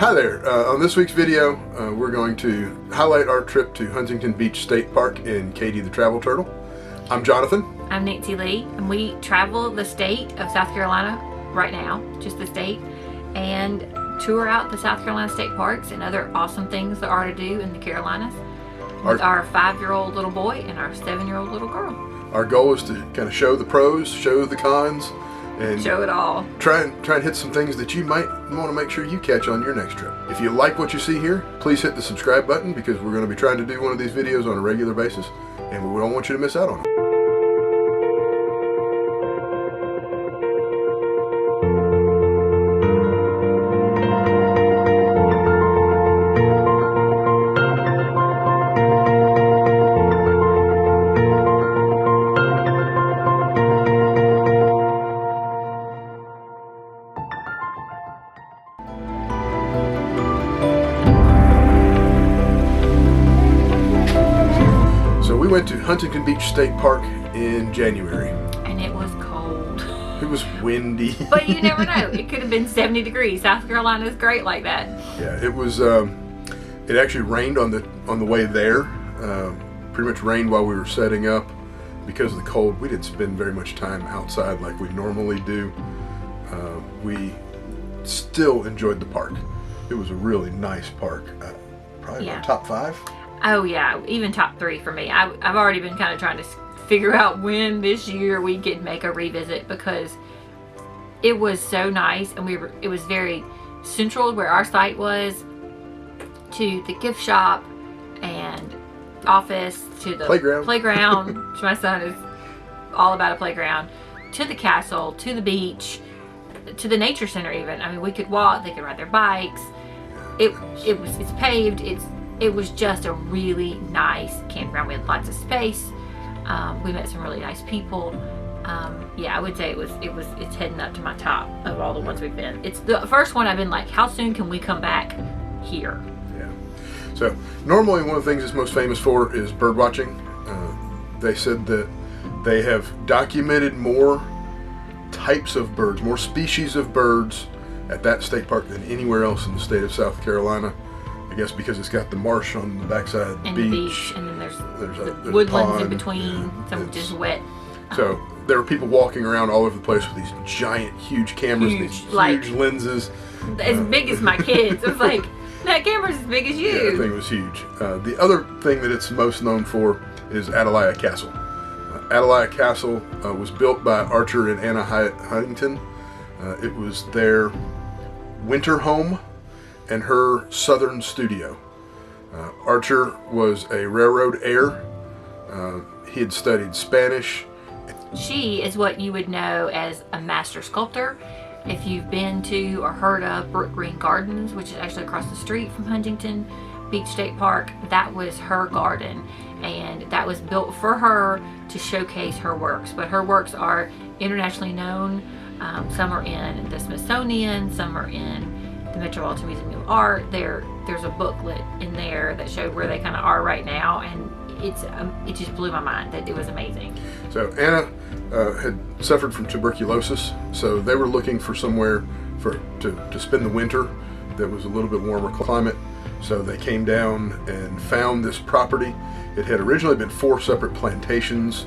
Hi there. On this week's video, we're going to highlight our trip to Huntington Beach State Park in Katie the Travel Turtle. I'm Jonathan. I'm Nancy Lee, and we travel the state of South Carolina right now, just the state, and tour out the South Carolina state parks and other awesome things there are to do in the Carolinas with our 5-year-old little boy and our 7-year-old little girl. Our goal is to kind of show the pros, show the cons, and show it all. Try and hit some things that you might want to make sure you catch on your next trip. If you like what you see here, please hit the subscribe button because we're going to be trying to do one of these videos on a regular basis, and we don't want you to miss out on it. We went to Huntington Beach State Park in January. And it was cold. It was windy. But you never know. It could have been 70 degrees. South Carolina is great like that. Yeah, it was, it actually rained on the way there. Pretty much rained while we were setting up. Because of the cold, we didn't spend very much time outside like we normally do. We still enjoyed the park. It was a really nice park. Probably our top 5. Oh yeah, even top 3 for me. I've already been kind of trying to figure out when this year we could make a revisit because it was so nice, and it was very central where our site was, to the gift shop and office, to the playground. My son is all about a playground, to the castle, to the beach, to the nature center even. I mean, we could walk, they could ride their bikes. It's paved. It was just a really nice campground. We had lots of space. We met some really nice people. Yeah, I would say it's heading up to my top of all the ones we've been. It's the first one I've been like, how soon can we come back here? Yeah. So normally one of the things it's most famous for is bird watching. They said that they have documented more types of birds, more species of birds at that state park than anywhere else in the state of South Carolina. I guess because it's got the marsh on the backside of the beach. And then there's the woodlands in between, some which is wet. So there were people walking around all over the place with these giant, huge cameras, these huge lenses. As big as my kids. It was like, that camera's as big as you. Yeah, the thing was huge. The other thing that it's most known for is Atalaya Castle. Atalaya Castle was built by Archer and Anna Huntington. It was their winter home and her southern studio. Archer was a railroad heir. He had studied Spanish. She is what you would know as a master sculptor. If you've been to or heard of Brook Green Gardens, which is actually across the street from Huntington Beach State Park, that was her garden, and that was built for her to showcase her works. But her works are internationally known. Some are in the Smithsonian, some are in the Metropolitan Museum of Art. There's a booklet in there that showed where they kind of are right now, and it just blew my mind. That it was amazing. So Anna had suffered from tuberculosis, so they were looking for somewhere to spend the winter that was a little bit warmer climate. So they came down and found this property. It had originally been 4 separate plantations,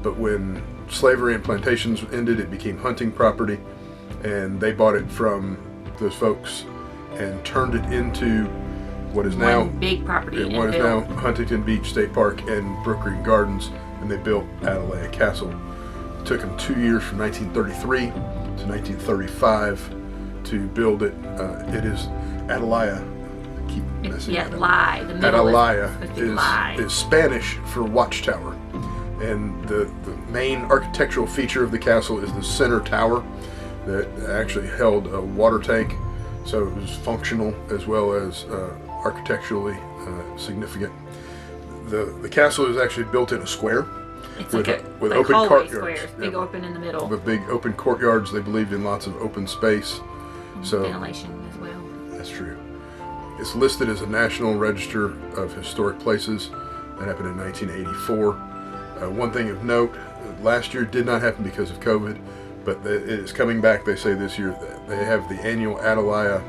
but when slavery and plantations ended, it became hunting property, and they bought it from those folks and turned it into what is now big property. What is now Huntington Beach State Park and Brook Green Gardens, and they built Atalaya Castle. It took them 2 years from 1933 to 1935 to build it. It is Atalaya. Atalaya is Spanish for watchtower, and the main architectural feature of the castle is the center tower that actually held a water tank, so it was functional as well as architecturally significant. The castle is actually built in a square. It's with open courtyards. Big open in the middle. With big open courtyards. They believed in lots of open space. So ventilation as well. That's true. It's listed as a National Register of Historic Places. That happened in 1984. One thing of note, last year did not happen because of COVID, but it is coming back, they say, this year. They have the annual Atalaya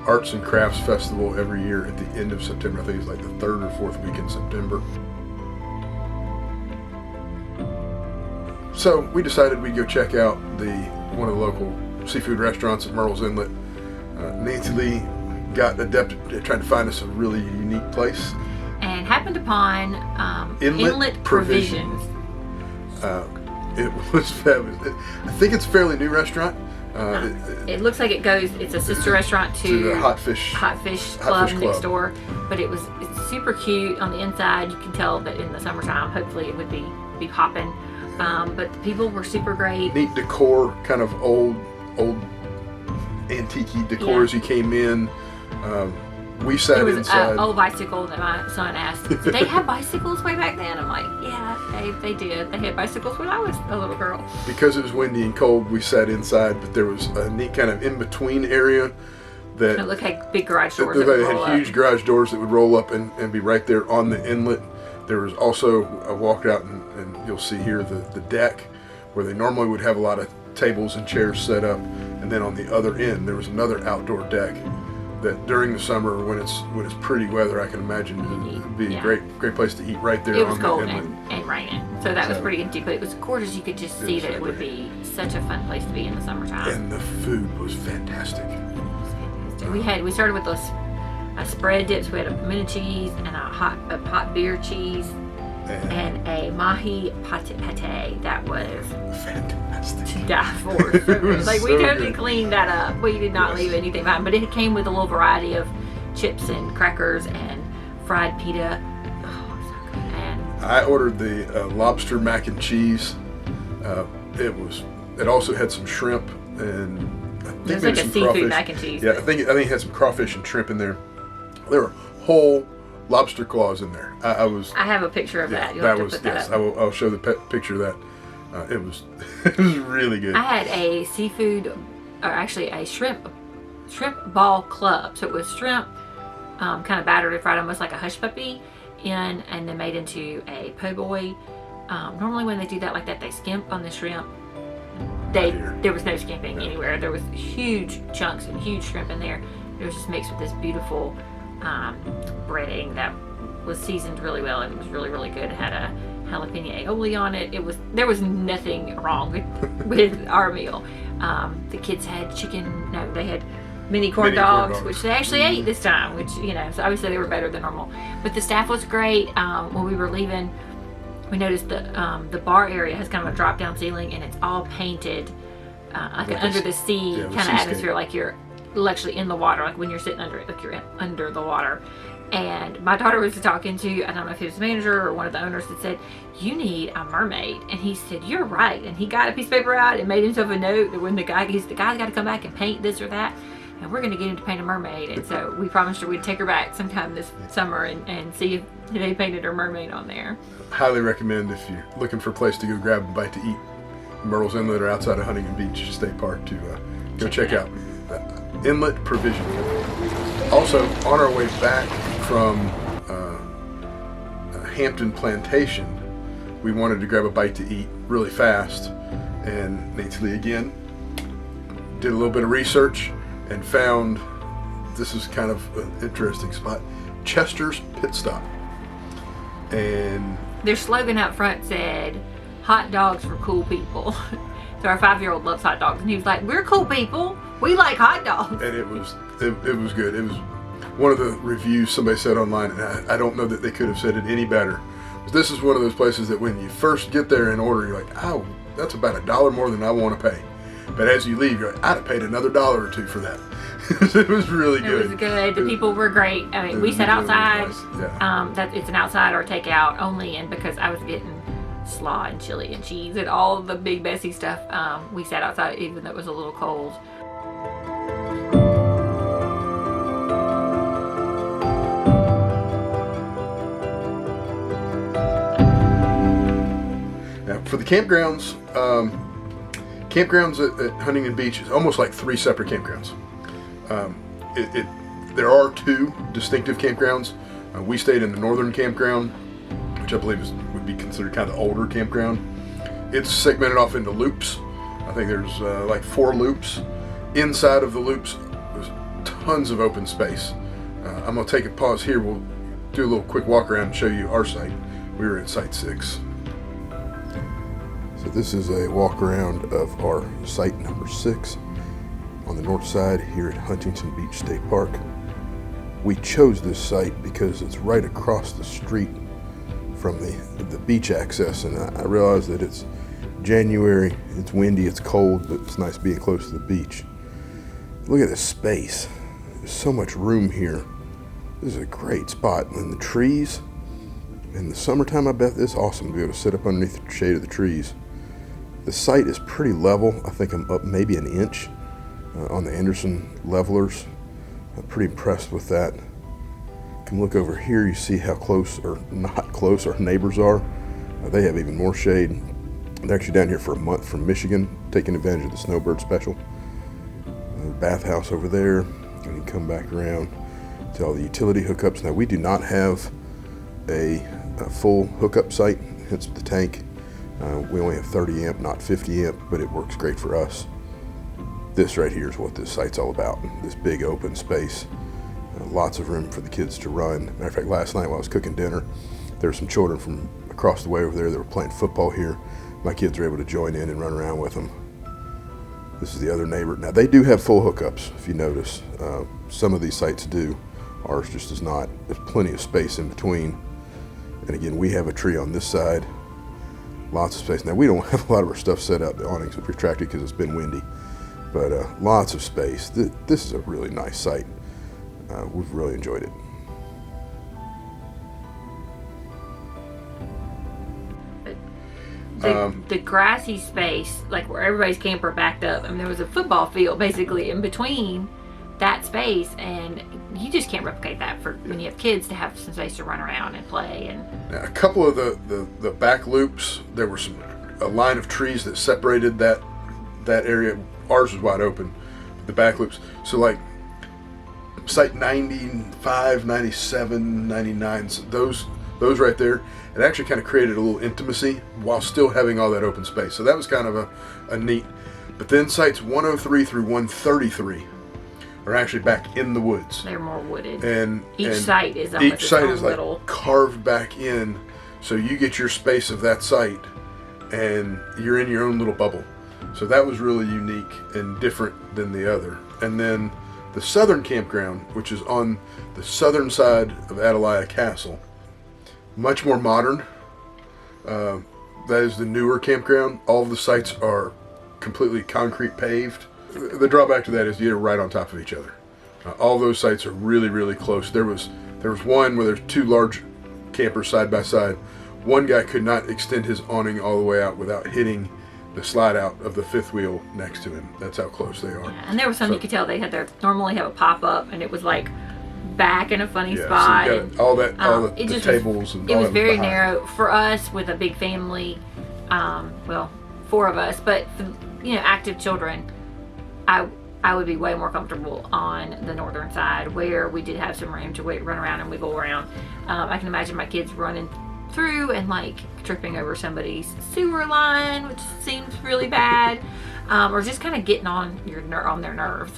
Arts and Crafts Festival every year at the end of September. I think it's like the 3rd or 4th week in September. So we decided we'd go check out one of the local seafood restaurants at Myrtle's Inlet. Nancy Lee got adept at trying to find us a really unique place. And happened upon Inlet Provisions. It was fabulous. I think it's a fairly new restaurant. It looks like it's a sister restaurant to the Hot Fish Club next door. But it's super cute on the inside. You can tell that in the summertime, hopefully it would be popping. But the people were super great. Neat decor, kind of old antique decor as you came in. We sat it was inside. An old bicycle that my son asked, did they have bicycles way back then? I'm like, yeah, they did. They had bicycles when I was a little girl. Because it was windy and cold, we sat inside, but there was a neat kind of in-between area that it looked like big garage doors. They had huge garage doors that would roll up and be right there on the inlet. There was also a walkout, and you'll see here the deck where they normally would have a lot of tables and chairs set up, and then on the other end there was another outdoor deck that during the summer when it's pretty weather, I can imagine it'd be a great place to eat right there. It was on cold the inlet. and raining, so that was pretty good, but it was gorgeous. You could just see that it would be such a fun place to be in the summertime. And the food was fantastic. We started with those spread dips. We had a pimento cheese and a hot beer cheese and a mahi pate that was fantastic to die for. Like we totally cleaned that up. We did not leave anything behind, but it came with a little variety of chips and crackers and fried pita. Oh, so good. And I ordered the lobster mac and cheese. It also had some shrimp and I think it was like a seafood crawfish. Mac and cheese. Yeah, I think it had some crawfish and shrimp in there. There were whole lobster claws in there. I have a picture of that. You'll that have to was put that yes. up. I'll show the picture of that. It was really good. I had a seafood, or actually a shrimp ball club. So it was shrimp, kind of battered and fried almost like a hush puppy, and then made into a po' boy. Normally when they do that like that, they skimp on the shrimp. There was no skimping anywhere. There was huge chunks and huge shrimp in there. It was just mixed with this beautiful breading that was seasoned really well, and it was really, really good. It had a jalapeno aioli on it. There was nothing wrong with our meal. The kids had they had mini corn dogs, which they actually ate this time, which, so obviously they were better than normal. But the staff was great. When we were leaving, we noticed the bar area has kind of a drop down ceiling, and it's all painted like an under the sea kind of atmosphere, like you're actually in the water, like when you're sitting under it, like you're under the water. And my daughter was talking to, I don't know if it was the manager or one of the owners, that said, you need a mermaid. And he said, you're right. And he got a piece of paper out and made himself a note that when the guy's got to come back and paint this or that, and we're going to get him to paint a mermaid. And so we promised her we'd take her back sometime this summer and see if they painted her mermaid on there. Highly recommend if you're looking for a place to go grab a bite to eat, Myrtle's Inlet or outside of Huntington Beach State Park, to go check out Inlet Provision. Also, on our way back from Hampton Plantation, we wanted to grab a bite to eat really fast, and Nancy Lee again did a little bit of research and found this is kind of an interesting spot, Chester's Pit Stop. And their slogan out front said, hot dogs for cool people. So our 5-year-old loves hot dogs, and he was like, we're cool people, we like hot dogs. And it was good. It was one of the reviews somebody said online, and I don't know that they could have said it any better. But this is one of those places that when you first get there and order, you're like, oh, that's about $1 more than I want to pay. But as you leave, you're like, I'd have paid another $1 or $2 for that. It was really good. It was good. The people were great. I mean, we sat outside. Really nice. That it's an outside or takeout only, and because I was getting slaw and chili and cheese and all the big messy stuff, we sat outside even though it was a little cold. Now, for the campgrounds, at Huntington Beach is almost like 3 separate campgrounds. There are 2 distinctive campgrounds. We stayed in the northern campground, which I believe would be considered kind of the older campground. It's segmented off into loops. I think there's like 4 loops. Inside of the loops was tons of open space. I'm going to take a pause here. We'll do a little quick walk around and show you our site. We were at Site 6. So this is a walk around of our site number 6 on the north side here at Huntington Beach State Park. We chose this site because it's right across the street from the beach access, and I realize that it's January, it's windy, it's cold, but it's nice being close to the beach. Look at this space. There's so much room here. This is a great spot. And the trees, in the summertime, I bet this is awesome to be able to sit up underneath the shade of the trees. The site is pretty level. I think I'm up maybe an inch on the Anderson levelers. I'm pretty impressed with that. You can look over here, you see how close or not close our neighbors are. They have even more shade. They're actually down here for a month from Michigan, taking advantage of the snowbird special. Bathhouse over there, and you can come back around to all the utility hookups. Now, we do not have a full hookup site, hence the tank. We only have 30 amp, not 50 amp, but it works great for us. This right here is what this site's all about, this big open space. Lots of room for the kids to run. Matter of fact, last night while I was cooking dinner, there were some children from across the way over there that were playing football here. My kids were able to join in and run around with them. This is the other neighbor. Now, they do have full hookups, if you notice. Some of these sites do. Ours just does not. There's plenty of space in between. And again, we have a tree on this side. Lots of space. Now, we don't have a lot of our stuff set up. The awnings are retracted because it's been windy. But lots of space. This is a really nice site. We've really enjoyed it. The grassy space, like where everybody's camper backed up, I mean, there was a football field basically in between that space, and you just can't replicate that for when you have kids to have some space to run around and play. And now, a couple of the back loops, there were a line of trees that separated that area. Ours was wide open, the back loops. So like site 95, 97, 99, so those right there, it actually kind of created a little intimacy while still having all that open space. So that was kind of a neat. But then sites 103 through 133 are actually back in the woods. They're more wooded. And each site is like carved back in, so you get your space of that site and you're in your own little bubble. So that was really unique and different than the other. And then the southern campground, which is on the southern side of Atalaya Castle, much more modern. That is the newer campground. All of the sites are completely concrete paved. The drawback to that is you're right on top of each other. All those sites are really, really close. There was one where there's two large campers side by side. One guy could not extend his awning all the way out without hitting the slide out of the fifth wheel next to him. That's how close they are. Yeah, and there was some you could tell they had normally have a pop up, and it was like back in a funny spot. So you got all the tables and it was very behind. Narrow for us with a big family. Well, 4 of us, but active children. I would be way more comfortable on the northern side where we did have some room to run around and wiggle around. I can imagine my kids running through and like tripping over somebody's sewer line, which seems really bad, or just kind of getting on their nerves.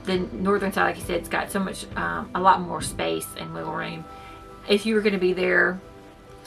The northern side, like you said, it's got so much, a lot more space and wiggle room. If you were going to be there,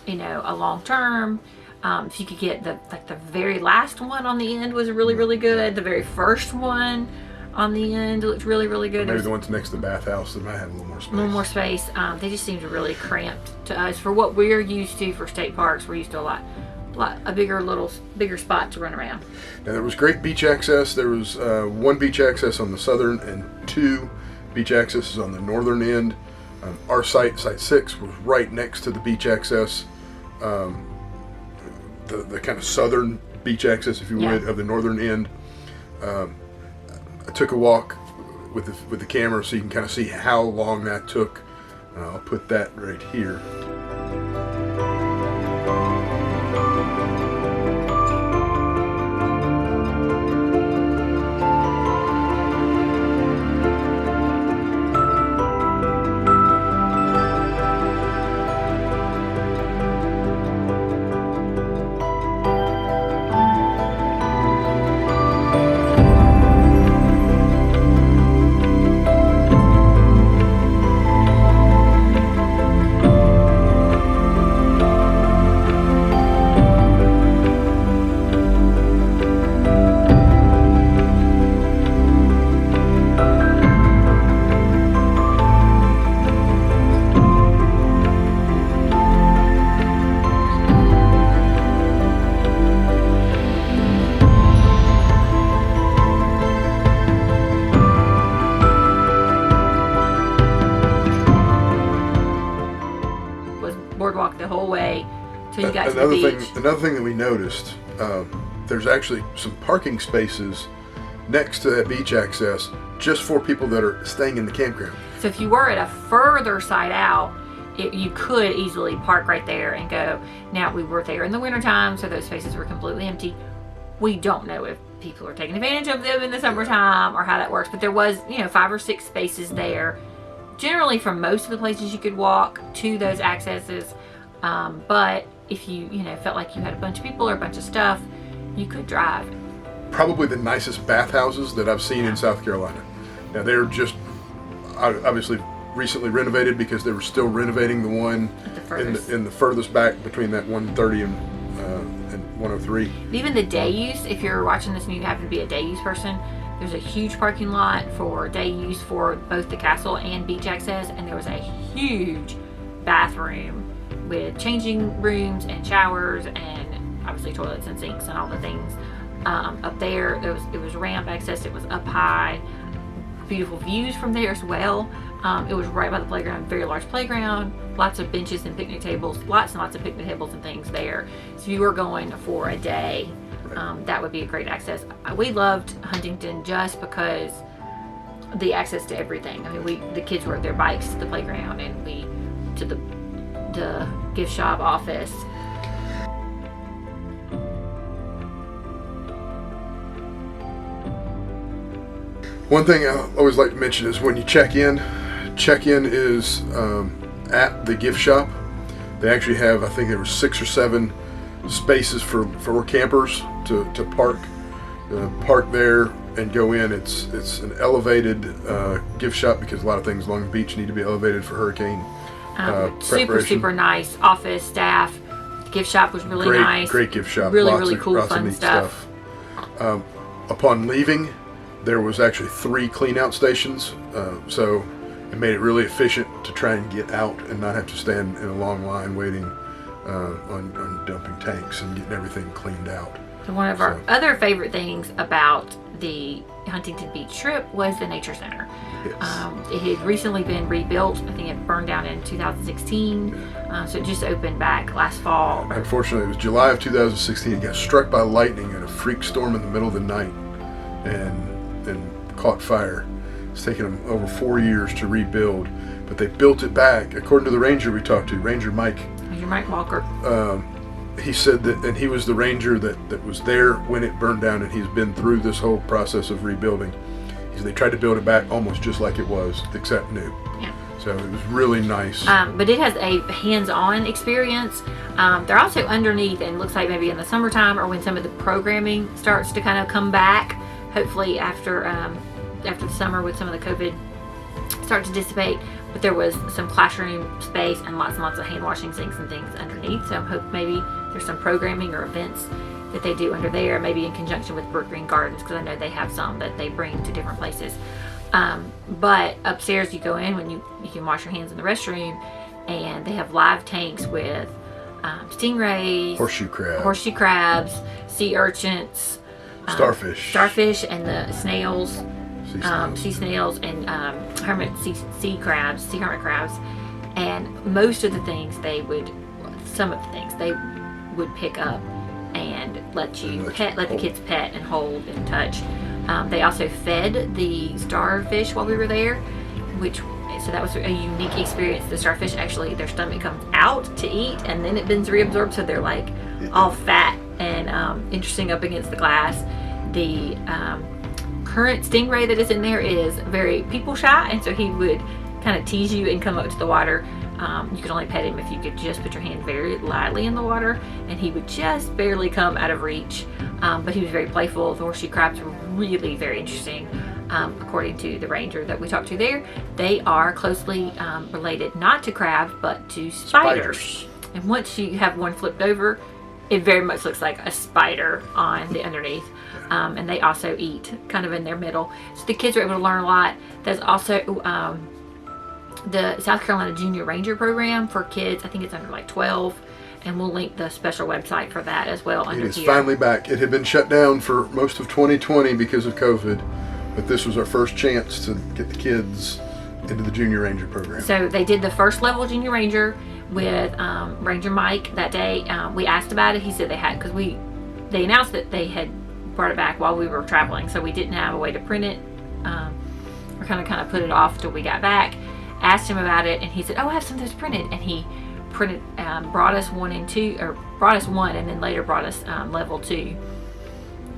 a long term, if you could get the very last one on the end was really, really good. The very first one on the end looked really, really good. Maybe the ones next to the bathhouse that might have a little more space. A little more space. They just seemed really cramped to us for what we're used to for state parks. We're used to a bigger spot to run around. Now there was great beach access. There was 1 beach access on the southern and 2 beach accesses on the northern end. Our site 6, was right next to the beach access. The kind of southern beach access, if you would, of the northern end. I took a walk with the camera so you can kind of see how long that took. I'll put that right here. the beach. Another thing that we noticed, there's actually some parking spaces next to that beach access just for people that are staying in the campground. So if you were at a further side out, you could easily park right there and go. Now, we were there in the wintertime, so those spaces were completely empty. We don't know if people are taking advantage of them in the summertime or how that works, but there was, 5 or 6 spaces there, generally from most of the places you could walk to those accesses. But if you, felt like you had a bunch of people or a bunch of stuff, you could drive. Probably the nicest bathhouses that I've seen in South Carolina. Now, they're just obviously recently renovated because they were still renovating the one in the furthest back between that 130 and 103. Even the day use, if you're watching this and you happen to be a day use person, there's a huge parking lot for day use for both the castle and beach access, and there was a huge bathroom with changing rooms and showers and obviously toilets and sinks and all the things. Up there, it was ramp access. It was up high. Beautiful views from there as well. It was right by the playground, very large playground, lots of benches and picnic tables, lots and lots of picnic tables and things there. So if you were going for a day, that would be a great access. We loved Huntington just because the access to everything. I mean, the kids rode their bikes to the playground, and we to the gift shop office. One thing I always like to mention is when you check-in is at the gift shop. They actually have, I think there were 6 or 7 spaces for campers to park there and go in. It's an elevated gift shop because a lot of things along the beach need to be elevated for hurricane super nice office staff. The gift shop was really nice. Great gift shop. Really cool, fun stuff. Upon leaving, there was actually 3 clean-out stations, so it made it really efficient to try and get out and not have to stand in a long line waiting on dumping tanks and getting everything cleaned out. So one of our other favorite things about the Huntington Beach trip was the Nature Center. Yes. It had recently been rebuilt. I think it burned down in 2016, so it just opened back last fall. Unfortunately, it was July of 2016. It got struck by lightning in a freak storm in the middle of the night and caught fire. It's taken them over 4 years to rebuild, but they built it back. According to the ranger we talked to, Ranger Mike Walker, he said that, and he was the ranger that was there when it burned down, and he's been through this whole process of rebuilding. They tried to build it back almost just like it was, except new. Yeah. So it was really nice. But it has a hands-on experience. They're also underneath, and looks like maybe in the summertime or when some of the programming starts to kind of come back, hopefully after the summer with some of the COVID start to dissipate. But there was some classroom space and lots of hand washing sinks and things underneath. So I hope maybe there's some programming or events that they do under there, maybe in conjunction with Brook Green Gardens, because I know they have some that they bring to different places. But upstairs you go in when you can wash your hands in the restroom, and they have live tanks with stingrays, horseshoe crabs, sea urchins, starfish, and the snails, sea snails, and hermit crabs. And most of the things some of the things they would pick up and let the kids pet and hold and touch. They also fed the starfish while we were there, so that was a unique experience. The starfish, actually, their stomach comes out to eat, and then it been reabsorbed, so they're like all fat and interesting up against the glass. The current stingray that is in there is very people shy, and so he would kind of tease you and come up to the water. You could only pet him if you could just put your hand very lightly in the water, and he would just barely come out of reach. But he was very playful. The horseshoe crabs were really very interesting. According to the ranger that we talked to there, they are closely related not to crabs but to spiders. And once you have one flipped over, it very much looks like a spider on the underneath. And they also eat kind of in their middle. So the kids are able to learn a lot. There's also the South Carolina Junior Ranger program for kids. I think it's under like 12. And we'll link the special website for that as well under here. It is finally back. It had been shut down for most of 2020 because of COVID. But this was our first chance to get the kids into the Junior Ranger program. So they did the first level Junior Ranger, with Ranger Mike that day. We asked about it. He said they had, because they announced that they had brought it back while we were traveling, so we didn't have a way to print it. Or kind of put it off till we got back. Asked him about it, and he said, "Oh, I have some of those printed." And he printed, brought us 1 and 2, or brought us 1, and then later brought us level 2.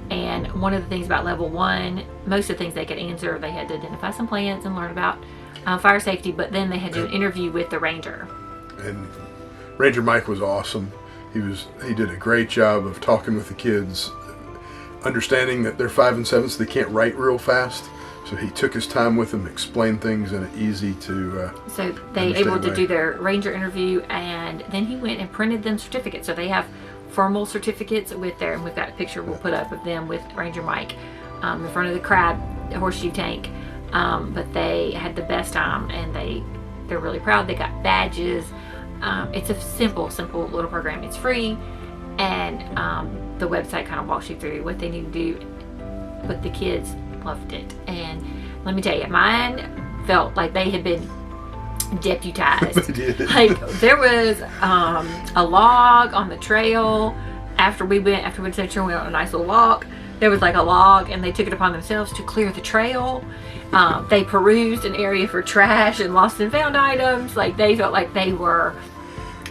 And one of the things about level 1, most of the things they could answer, they had to identify some plants and learn about fire safety, but then they had to do an interview with the ranger. And Ranger Mike was awesome. He did a great job of talking with the kids, understanding that they're 5 and 7, so they can't write real fast. So he took his time with them, explained things in an easy to so they able to do their ranger interview, and then he went and printed them certificates. So they have formal certificates with their, and we've got a picture we'll put up of them with Ranger Mike in front of the crab horseshoe tank. But they had the best time, and they're really proud. They got badges. It's a simple little program. It's free, and the website kind of walks you through what they need to do. But the kids loved it, and let me tell you, mine felt like they had been deputized. They did. Like there was a log on the trail after we went to Central. We went on a nice little walk. There was like a log, and they took it upon themselves to clear the trail. They perused an area for trash and lost and found items. Like they felt like they were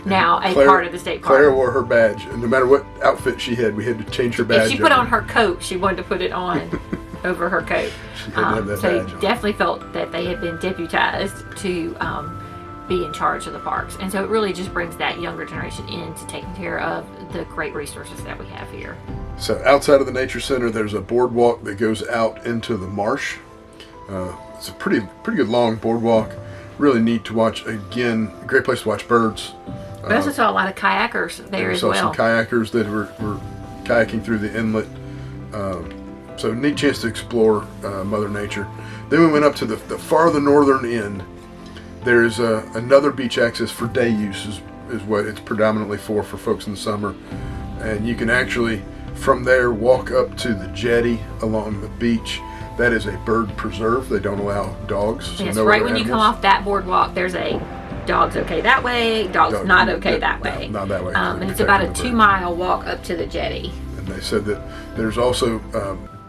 now a part of the state park. Claire wore her badge, and no matter what outfit she had, we had to change her badge. If she put on her coat, she wanted to put it on over her coat. She had to have that so badge on. Definitely felt that they had been deputized to be in charge of the parks, and so it really just brings that younger generation into taking care of the great resources that we have here. So outside of the nature center, there's a boardwalk that goes out into the marsh. It's a pretty good long boardwalk. Really neat to watch. Again, a great place to watch birds. We also saw a lot of kayakers there as well. We saw some kayakers that were kayaking through the inlet. So neat chance to explore Mother Nature. Then we went up to the farther northern end. There's another beach access for day use is what it's predominantly for folks in the summer. And you can actually, from there, walk up to the jetty along the beach. That is a bird preserve. They don't allow dogs. So yes, no right other when you come animals. off that boardwalk, there's a dog's okay that way, dog's not okay that way. No, not that way. And it's about a 2-mile walk up to the jetty. And they said that there's also,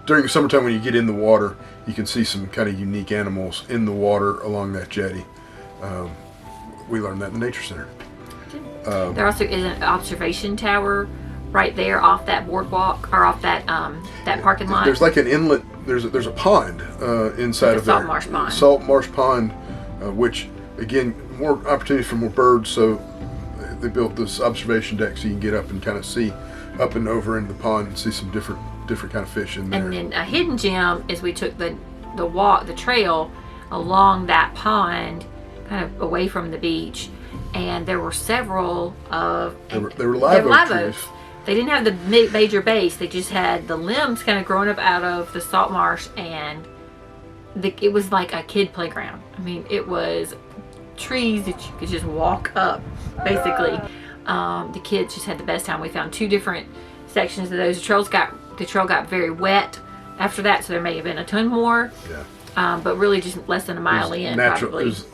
during the summertime when you get in the water, you can see some kind of unique animals in the water along that jetty. We learned that in the Nature Center. There also is an observation tower right there off that boardwalk, or off that that parking lot. There's like an inlet. There's a pond inside of there. Salt marsh pond. Salt marsh pond, which again, more opportunities for more birds. So they built this observation deck so you can get up and kind of see up and over into the pond and see some different kind of fish in there. And then a hidden gem is we took the trail along that pond, kind of away from the beach, and there were several of They were live oak trees. They didn't have the major base. They just had the limbs kind of growing up out of the salt marsh, and it was like a kid playground. I mean, it was trees that you could just walk up, basically. The kids just had the best time. We found 2 different sections of those. The trail got very wet after that, so there may have been a ton more. Yeah. But really just less than a mile in, probably. It was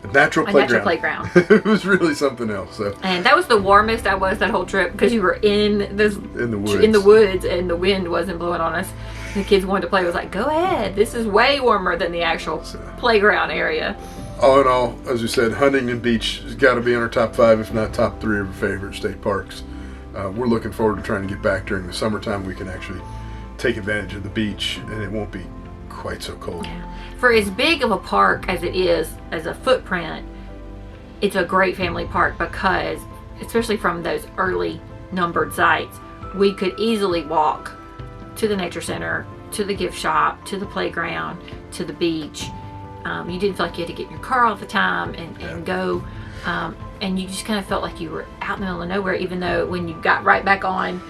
a natural playground. It was really something else. So. And that was the warmest I was that whole trip, because you were in the woods and the wind wasn't blowing on us. The kids wanted to play. It was like, go ahead. This is way warmer than the actual playground area. All in all, as we said, Huntington Beach has got to be in our top 5, if not top 3 of our favorite state parks. We're looking forward to trying to get back during the summertime. We can actually take advantage of the beach, and it won't be quite so cold. For as big of a park as it is, as a footprint, it's a great family park, because, especially from those early numbered sites, we could easily walk to the nature center, to the gift shop, to the playground, to the beach. You didn't feel like you had to get in your car all the time and go. And you just kind of felt like you were out in the middle of nowhere, even though when you got right back on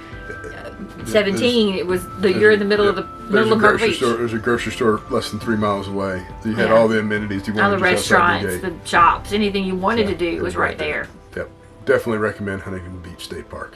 17, you're in the middle of Myrtle Beach. There's a grocery store less than 3 miles away. You had all the amenities you wanted. All the just outside restaurants, the the shops, anything you wanted to do was right there. Yep. Definitely recommend Huntington Beach State Park.